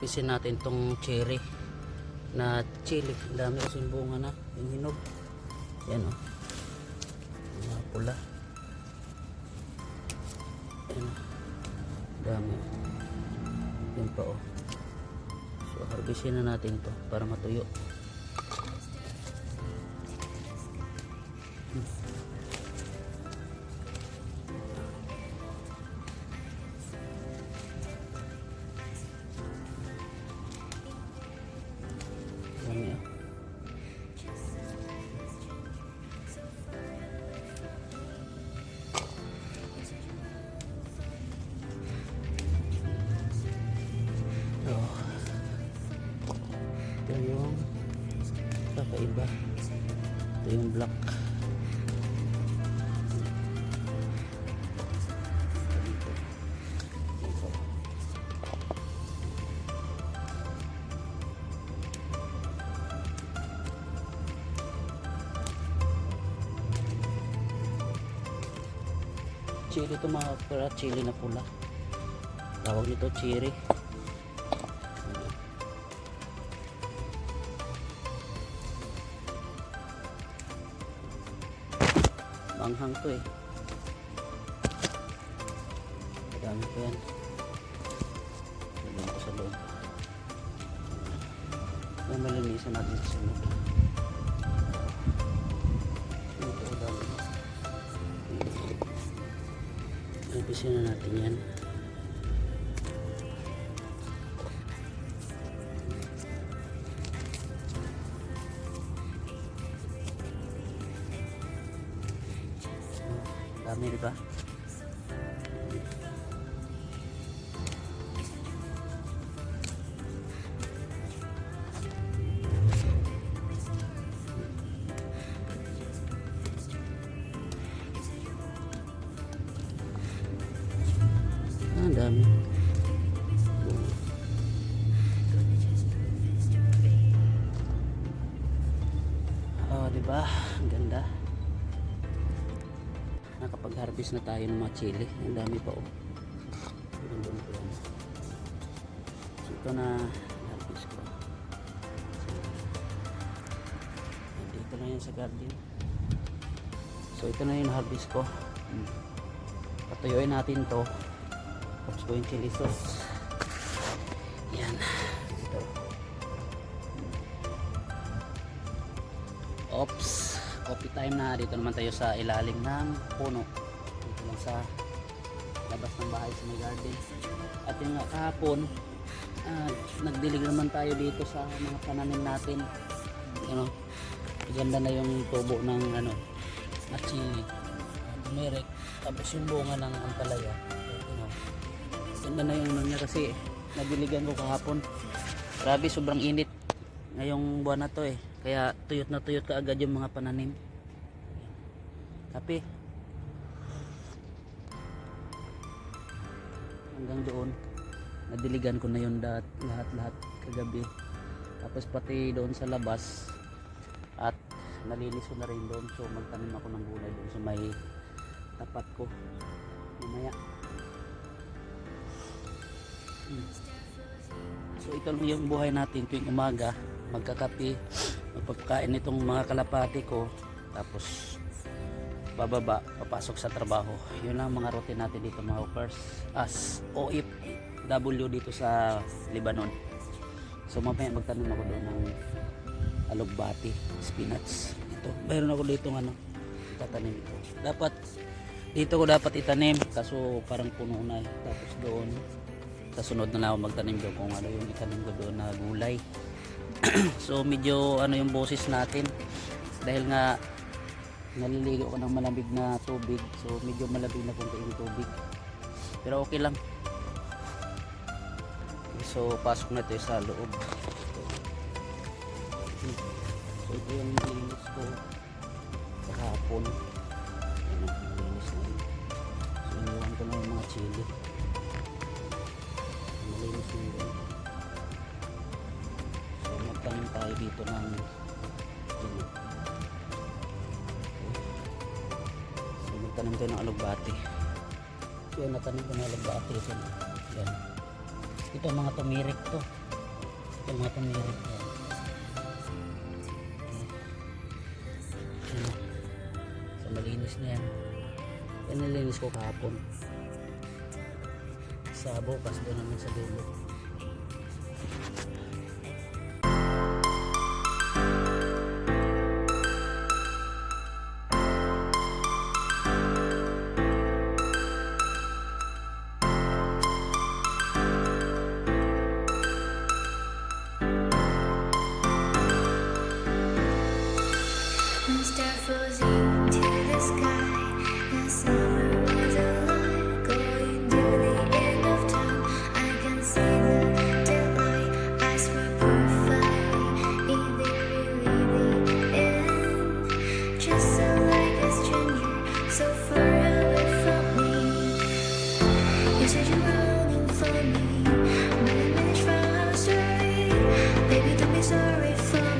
Pisin natin tong cherry na chili. Ang dami kasing bunga na. Yung hinog. Yan o. Mga pula. Yan o. Dami. Yan pa o. So harvestin na natin to para matuyo. Dami o. Ito yung kakaiba. Ito yung black. Chili ito mga kapara, chili na pula. Tawag nito cherry. Manghang to eh. Madami pa yan. Lagyan ko sa loob. Yan, malinisan natin sa sunod. Ito, dami. Napisin na natin yan. Dami, diba? Ang dami. Oh, diba? Ang ganda. Nakapag-harvest na tayo ng mga chili. Ang dami pa oh. So, ito na harvest ko. So, dito na yan sa garden. So ito na yung harvest ko. Patuyuin natin to. Tapos ko yung chili sauce. Yan. Ito. Oops. Coffee time na. Dito naman tayo sa ilalim ng puno. Dito lang sa labas ng bahay sa may garden. At yung kahapon, nagdilig naman tayo dito sa mga pananim natin. You know, ganda na yung tubo ng ano, na chili. Tumirik. Tapos yung bunga ng ampalaya. You know, ganda na yung niya kasi nagdiligan ko kahapon. Grabe, sobrang init ngayong buwan na to eh. Kaya tuyot na tuyot ka agad yung mga pananim. Kape. Hanggang doon nadiligan ko na yun lahat kagabi. Tapos pati doon sa labas at nalinis ko na rin doon. So magtanim ako ng gulay doon sa may tapat ko mamaya. So ito lang yung buhay natin tuwing umaga. Magkakape, magpapakain itong mga kalapati ko, tapos bababa, papasok sa trabaho. Yun lang mga routine natin dito mga hookers as OFW dito sa Lebanon. So mamaya magtanim ako doon ng alugbati, spinach. Ito, mayroon ako dito ng ano, tatanim ito. Dapat dito ko dapat itanim, kaso parang puno na eh. Tapos doon sa sunod na lang ako magtanim doon kung ano yung itanim ko doon na gulay. So medyo ano yung boses natin dahil nga naliligo ko ng malamig na tubig, so medyo malamig na konti yung tubig, pero okay lang. So pasok na ito sa loob. So ito yung nilinis ko sa hapon. Nilinis na yun. So iniwan ko na yung mga chili. Nalinis na yun. So magtanim tayo dito ng chili. So magtanim tayo ng alugbati. So yun, natanim ko ng alugbati. Yan. Ito mga tumirik to. Ito mga tumirik yan. Ano? So malinis na yan. Yan nilinis ko kahapon. Sa bukas doon naman sa dulo. One star falls into the sky. The summer was alive, going to the end of time. I can see the daylight. Eyes were perfect, in the really end. Just so like a stranger, so far away from me. You said you're longing for me, but I managed from our story. Baby, don't be sorry for me.